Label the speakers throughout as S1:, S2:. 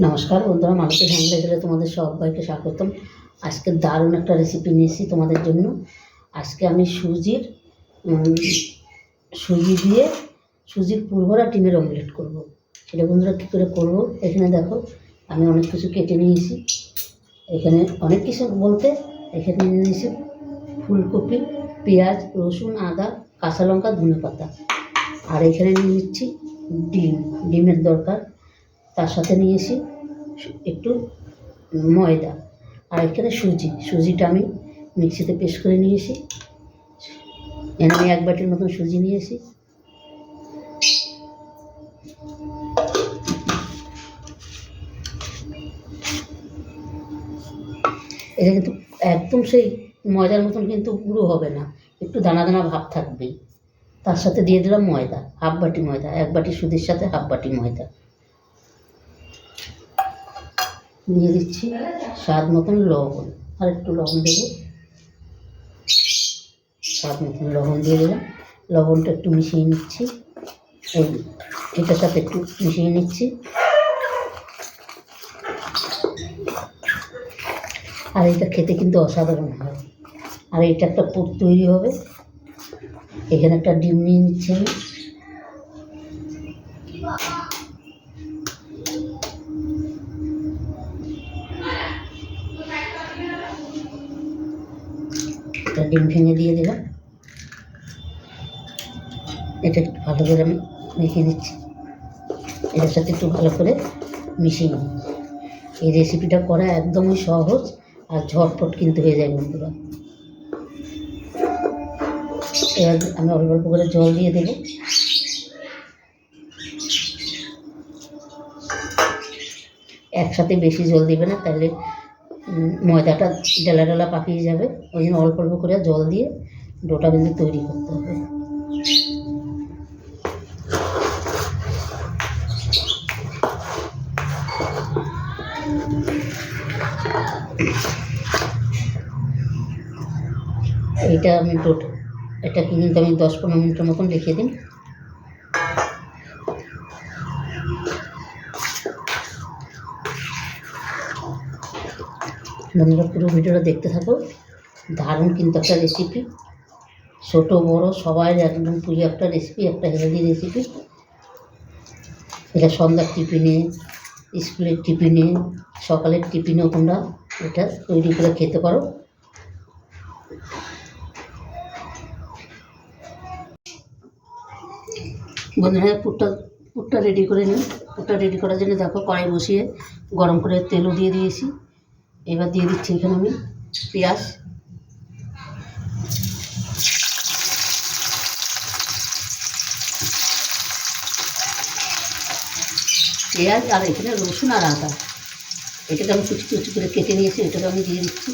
S1: নমস্কার বন্ধুরা, মালতী ফ্যামিলি চ্যানেলে তোমাদের সবাইকে স্বাগতম। আজকে দারুণ একটা রেসিপি নিয়েছি তোমাদের জন্য। আজকে আমি সুজি দিয়ে সুজির পুরভরা ডিমের অমলেট করব। সেটা বন্ধুরা কী করে করব, এখানে দেখো আমি অনেক কিছু কেটে নিয়েছি। এখানে অনেক কিছু বলতে এখানে নিয়েছি ফুলকপি, পেঁয়াজ, রসুন, আদা, কাঁচা লঙ্কা, ধনেপাতা। আর এখানে নিয়ে নিচ্ছি ডিমের দরকার। তার সাথে নিয়েছি একটু ময়দা। আর এখানে সুজিটা আমি মিক্সিতে পেস্ট করে নিয়েছি। এখানে আমি 1 বাটির মতন সুজি নিয়েছি। এটা কিন্তু একদম সেই ময়দার মতন কিন্তু গুঁড়ো হবে না, একটু দানা দানা ভাব থাকবেই। তার সাথে দিয়ে দিলাম ময়দা, 1/2 বাটি ময়দা। 1 বাটি সুজির সাথে 1/2 বাটি ময়দা দিয়ে দিচ্ছি। স্বাদ মতন লবণ, আর একটু লবণ দেবো। স্বাদ মতন লবণ দিয়ে দিলাম। লবণটা একটু মিশিয়ে নিচ্ছি, এটার সাথে একটু মিশিয়ে নিচ্ছি। আর এটা খেতে কিন্তু অসাধারণ হয়। আর এটা একটা পুর তৈরি হবে। এখানে একটা ডিম নিয়ে নিচ্ছি আমি। একটা ডিম ভেঙে দিয়ে দিলাম। এটা একটু ভালো করে আমি মেখে দিচ্ছি। এটার সাথে একটু ভালো করে মিশিয়ে নিই। এই রেসিপিটা করা একদমই সহজ আর ঝটপট কিন্তু হয়ে যায় বন্ধুরা। এবার আমি অল্প অল্প করে জল দিয়ে দেবো। একসাথে বেশি জল দেবে না, তাহলে ময়দাটা ডালা ডালা পাকিয়ে যাবে। ওই জন্য অল্প অল্প করে জল দিয়ে ডোটা কিন্তু তৈরি করতে হবে। এটা আমি এটাকে কিন্তু আমি 10-15 মিনিটের মতন রেখে দিই। বন্ধুরা পুরো ভিডিওটা দেখতে থাকো। দারুণ কিন্তু একটা রেসিপি, ছোটো বড়ো সবাই একদম প্রিয় একটা রেসিপি, একটা হেলদি রেসিপি। এটা সন্ধ্যার টিফিনে, স্কুলের টিফিনে, সকালের টিফিনেও তোমরা এটা তৈরি করে খেতে পারো। বন্ধুরা পুরটা রেডি করে নিই। পুরটা রেডি করার জন্য দেখো কড়াই বসিয়ে গরম করে তেলও দিয়ে দিয়েছি। এবার দিয়ে দিচ্ছি এখানে আমি পেঁয়াজ, আর এখানে রসুন আর আদা। এটাকে আমি কুচি কুচি করে কেটে নিয়েছি, এটাকে আমি দিয়ে দিচ্ছি।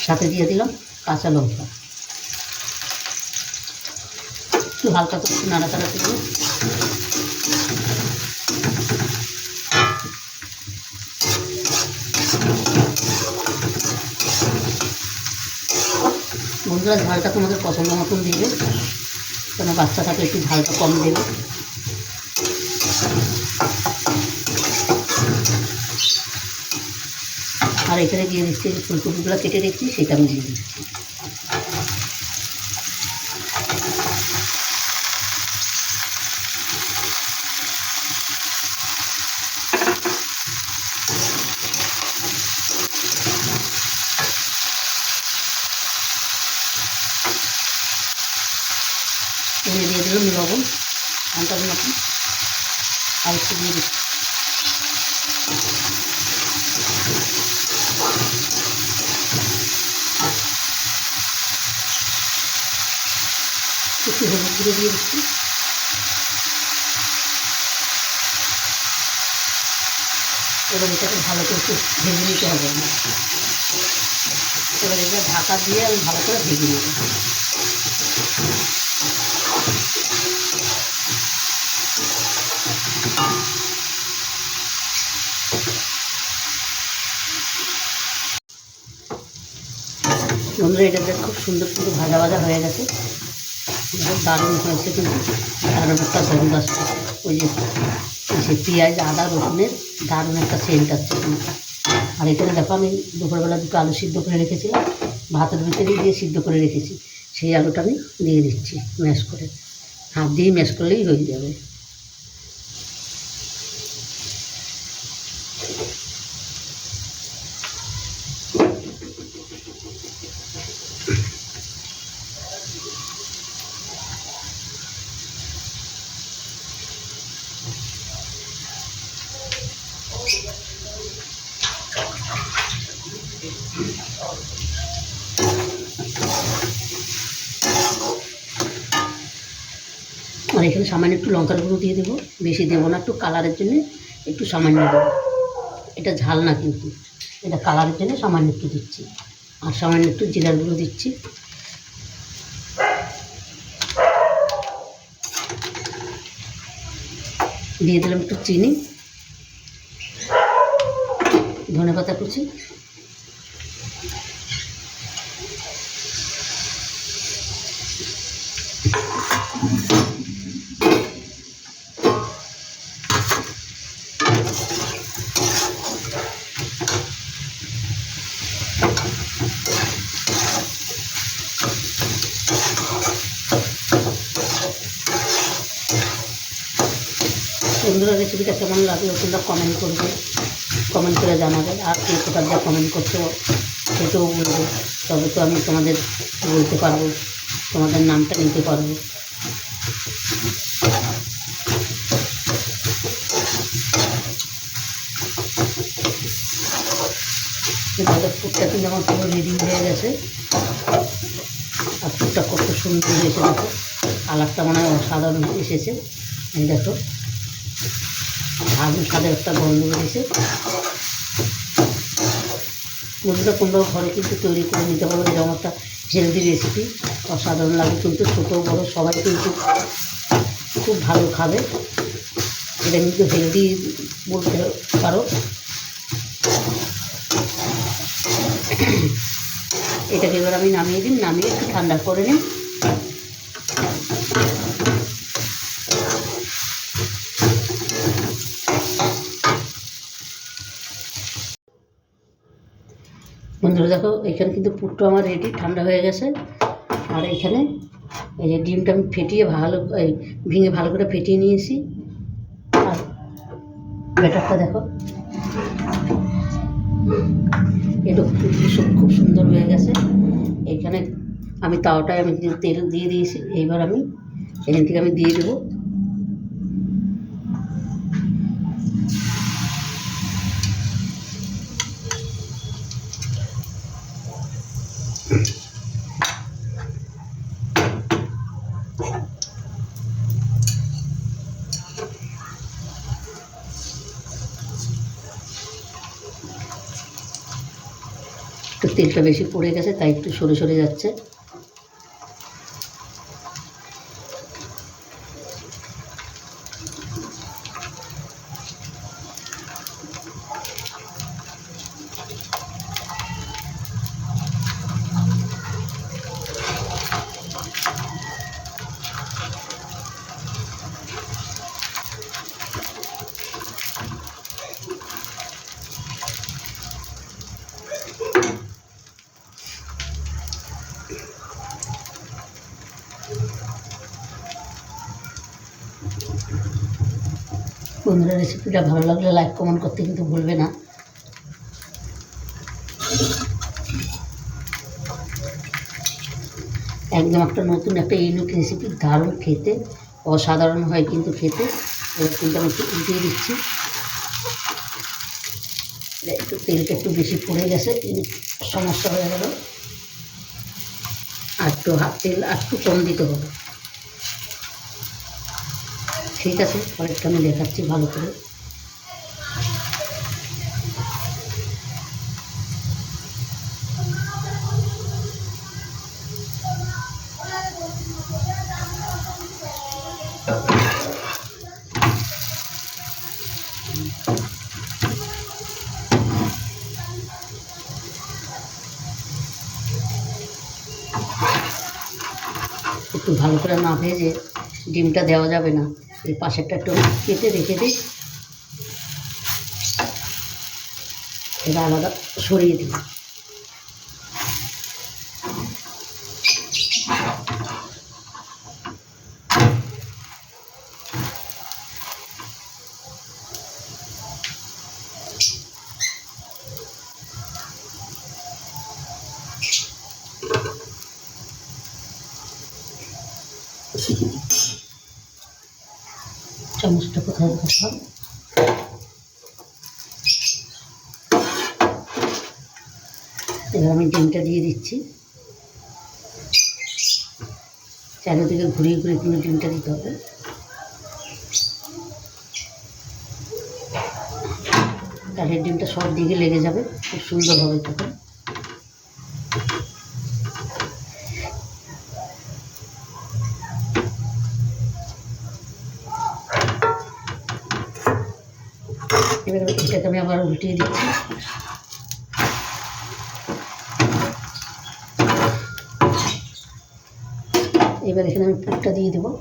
S1: সাথে দিয়ে দিলাম কাঁচা লঙ্কা। একটু হালকা করে নাড়াচাড়া করবো। বন্ধুরা ঝালটা তোমাদের পছন্দ মতন দেবে, কেন বাচ্চা থাকে একটু ঝালটা কম দেবে। আর এখানে দিয়ে দিচ্ছি যে ফুলকপিগুলো কেটে রেখেছি, সেটা আমি দিয়ে দিচ্ছি। এখানে দিয়ে দিলাম লবণ, আন্দাজ মতন, আর একটু দিয়ে দিচ্ছি। একটু হলুদ গুঁড়ো দিয়ে দিচ্ছি। এবার এটাকে ভালো করে একটু ভেজে নিতে হবে। এবার এটা ঢাকা দিয়ে আমি ভালো করে ভেজে নেব। বন্ধুরা এটা খুব সুন্দর সুন্দর ভাজা ভাজা হয়ে গেছে, দারুণ হয়েছে কিন্তু দারুণ একটা গন্ধ আসছে। ওই যে পেঁয়াজ আদা রসুনের দারুণ একটা সেন্ট আসছে। আর এখানে দেখো আমি দুপুরবেলা দুটো আলু সিদ্ধ করে রেখেছিলাম, ভাতের ভিতরে দিয়ে সিদ্ধ করে রেখেছি, সেই আলুটা আমি দিয়ে দিচ্ছি ম্যাশ করে, হাত দিয়ে ম্যাশ করলেই হয়ে যাবে। আর এখানে সামান্য একটু লঙ্কার গুঁড়ো দিয়ে দেবো, বেশি দেবো না, একটু কালারের জন্য একটু সামান্য দেবো। এটা ঝাল না কিন্তু, এটা কালারের জন্য সামান্য একটু দিচ্ছি। আর সামান্য একটু জিরার গুঁড়ো দিচ্ছি। দিয়ে দিলাম একটু চিনি, ধনেপাতা কুচি, বন্ধুরা রেসিপিটা কেমন লাগলো তোমরা কমেন্ট করবে, কমেন্ট করে জানাবে। আর কে কোথাও যা কমেন্ট করছো সেটাও বলবে, তবে তো আমি তোমাদের বলতে পারবো, তোমাদের নামটা নিতে পারবো। তাদের ফুটটা কিন্তু আমার পুরো রেডি হয়ে গেছে। আর ফুটটা কত সুন্দর হয়েছে দেখো, কালারটা মনে হয় অসাধারণ এসেছে। এই দেখো আগুন স্বাদের একটা গন্ধ বেরিয়েছে। বন্ধুরা তোমরাও ঘরে কিন্তু তৈরি করে নিতে পারো, যেমন একটা হেলদি রেসিপি, অসাধারণ লাগে কিন্তু, ছোটো বড়ো সবাই কিন্তু খুব ভালো খাবে। এটা কিন্তু হেলদি বলতে পারো। এটাকে এবার আমি নামিয়ে দিই, নামিয়ে একটু ঠান্ডা করে নিই। বন্ধুরা দেখো এখানে কিন্তু পুরটা আমার রেডি, ঠান্ডা হয়ে গেছে। আর এখানে এই যে ডিমটা আমি ফেটিয়ে ভেঙে ভালো করে ফেটিয়ে নিয়েছি। আর ব্যাটারটা দেখো এটা খুব সুন্দর হয়ে গেছে। এখানে আমি তাওয়াটায় আমি তেল দিয়ে দিয়েছি, এইবার আমি এখান থেকে আমি দিয়ে দেবো। তো তেলটা বেশি পড়ে গেছে তাই একটু সরে সরে যাচ্ছে। বন্ধুরা রেসিপিটা ভালো লাগলে লাইক কমেন্ট করতে কিন্তু ভুলবে না। একদম একটা নতুন একটা ইউনিক রেসিপি, দারুণ খেতে, অসাধারণ হয় কিন্তু খেতে। এবার কিন্তু আমি একটু উল্টিয়ে দিচ্ছি। একটু তেলটা একটু বেশি পড়ে গেছে, সমস্যা হয়ে গেল। আর একটু তেল আর একটু কম দিতে হবে। ঠিক আছে, পরেরটা আমি দেখাচ্ছি ভালো করে। একটু ভালো করে না ভেজে ডিমটা দেওয়া যাবে না, এই পাশেরটা একটু কেটে রেখে দিই, এটা আলাদা সরিয়ে দিই। চামচটা কোথায় রাখলাম? এবার আমি ডিমটা দিয়ে দিচ্ছি। চারিদিকে ঘুরিয়ে ঘুরিয়ে কিন্তু ডিমটা দিতে হবে। তাহলে ডিমটা সব দিকে লেগে যাবে, খুব সুন্দর হবে তখন। এবার এটাকে আমি আবার উল্টিয়ে দিচ্ছি। এবার এখানে আমি পুরটা দিয়ে দেবো।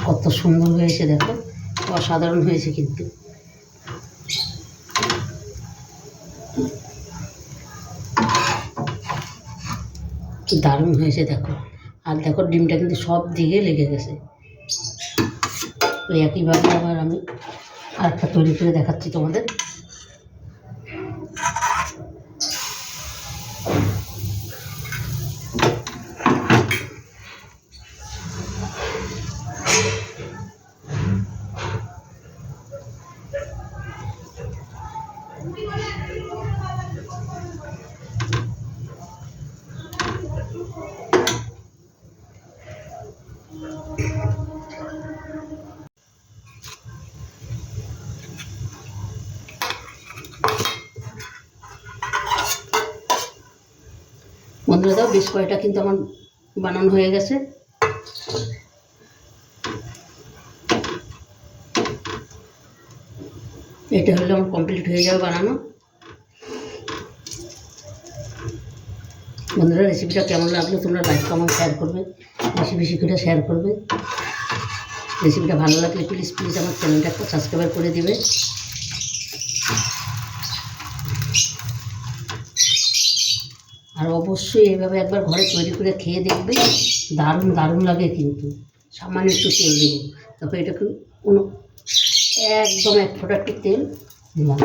S1: কত সুন্দর হয়েছে দেখো, অসাধারণ হয়েছে কিন্তু। দারুণ হয়েছে দেখো। আর দেখো ডিমটা কিন্তু সব দিকে লেগে গেছে। ওই একইভাবে আবার আমি আরেকটা তৈরি করে দেখাচ্ছি তোমাদের। বন্ধুরা দাও, বেশ কয়টা কিন্তু আমার বানানো হয়ে গেছে। এটা হলে আমার কমপ্লিট হয়ে যাবে বানানো। বন্ধুরা রেসিপিটা কেমন লাগলো তোমরা লাইক কমেন্ট শেয়ার করবে, বেশি বেশি করে শেয়ার করবে। রেসিপিটা ভালো লাগলে প্লিজ প্লিজ আমার চ্যানেলটা একটা সাবস্ক্রাইব করে দিবে। আর অবশ্যই এইভাবে একবার ঘরে তৈরি করে খেয়ে দেখবে, দারুণ দারুণ লাগে কিন্তু। সামান্য একটু তেল দেবো, তারপর এটাকে কোনো একদম এক ফোঁটা একটু তেল দিলাম।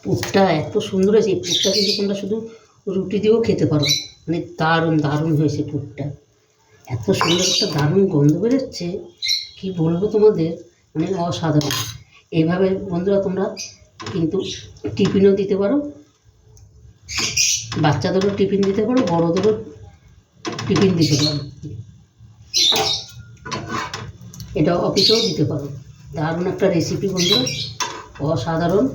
S1: পুরটা এত সুন্দর হয়েছে, এই পুরটা কিন্তু তোমরা শুধু রুটি দিয়েও খেতে পারো, মানে দারুণ দারুণ হয়েছে পুরটা। এত সুন্দর একটা দারুণ গন্ধ বেরোচ্ছে, কি বলবো তোমাদের, মানে অসাধারণ। এইভাবে বন্ধুরা তোমরা কিন্তু টিফিনও দিতে পারো, বাচ্চাদেরও টিফিন দিতে পারো, বড়োদেরও টিফিন দিতে পারো, এটা অফিসেও দিতে পারো। দারুণ একটা রেসিপি বন্ধুরা, অসাধারণ।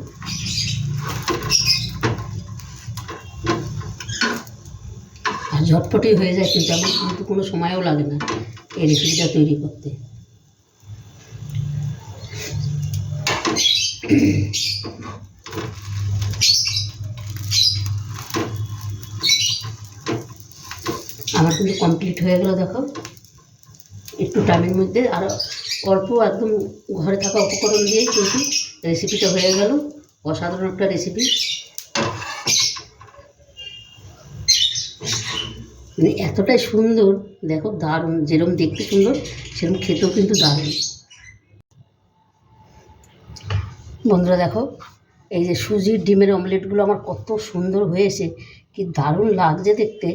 S1: আর ঝটপটই হয়ে যায় কিন্তু, আমার কিন্তু কোনো সময়ও লাগে না এই রেসিপিটা তৈরি করতে। আমার কিন্তু কমপ্লিট হয়ে গেল দেখো, একটু টাইমের মধ্যে। আর অল্প একদম ঘরে থাকা উপকরণ দিয়েই কিন্তু রেসিপিটা হয়ে গেল। অসাধারণ একটা রেসিপি, মানে এতটাই সুন্দর দেখো, দারুণ। যেরকম দেখতে সুন্দর সেরকম খেতেও কিন্তু দারুণ। বন্ধুরা দেখো, এই যে সুজির ডিমের অমলেটগুলো আমার কত সুন্দর হয়েছে, কি দারুণ লাগছে দেখতে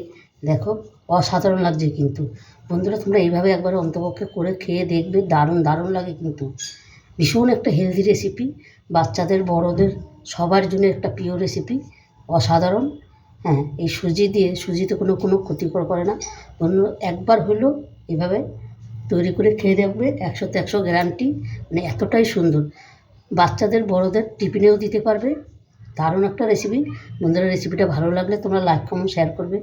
S1: দেখো, অসাধারণ লাগছে কিন্তু। বন্ধুরা তোমরা এইভাবে একবার অন্তপক্ষে করে খেয়ে দেখবে, দারুণ দারুণ লাগে কিন্তু। ভীষণ একটা হেলদি রেসিপি, বাচ্চাদের বড়দের সবার জন্য একটা প্রিয় রেসিপি, অসাধারণ। হ্যাঁ, এই সুজিতে কোনো ক্ষতিকর করে না। একবার হলেও এভাবে তৈরি করে খেয়ে দেখবে, 100তে 100 গ্যারান্টি। মানে এতটাই সুন্দর, বাচ্চাদের বড়দের টিফিনেও দিতে পারবে। দারুণ একটা রেসিপি। বন্ধুরা রেসিপিটা ভালো লাগলে তোমরা লাইক কমেন্ট শেয়ার করবে,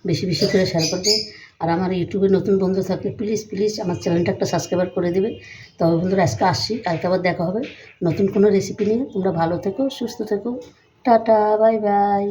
S1: বেশি বেশি করে শেয়ার করবে। আর আমার ইউটিউবে নতুন বন্ধু থাকলে প্লিজ আমার চ্যানেলটা একটা সাবস্ক্রাইব করে দেবে। তবে বন্ধুরা আজকে আসছি, কালকে আবার দেখা হবে নতুন কোনো রেসিপি নিয়ে। তোমরা ভালো থেকো, সুস্থ থেকো, টাটা, বাই বাই।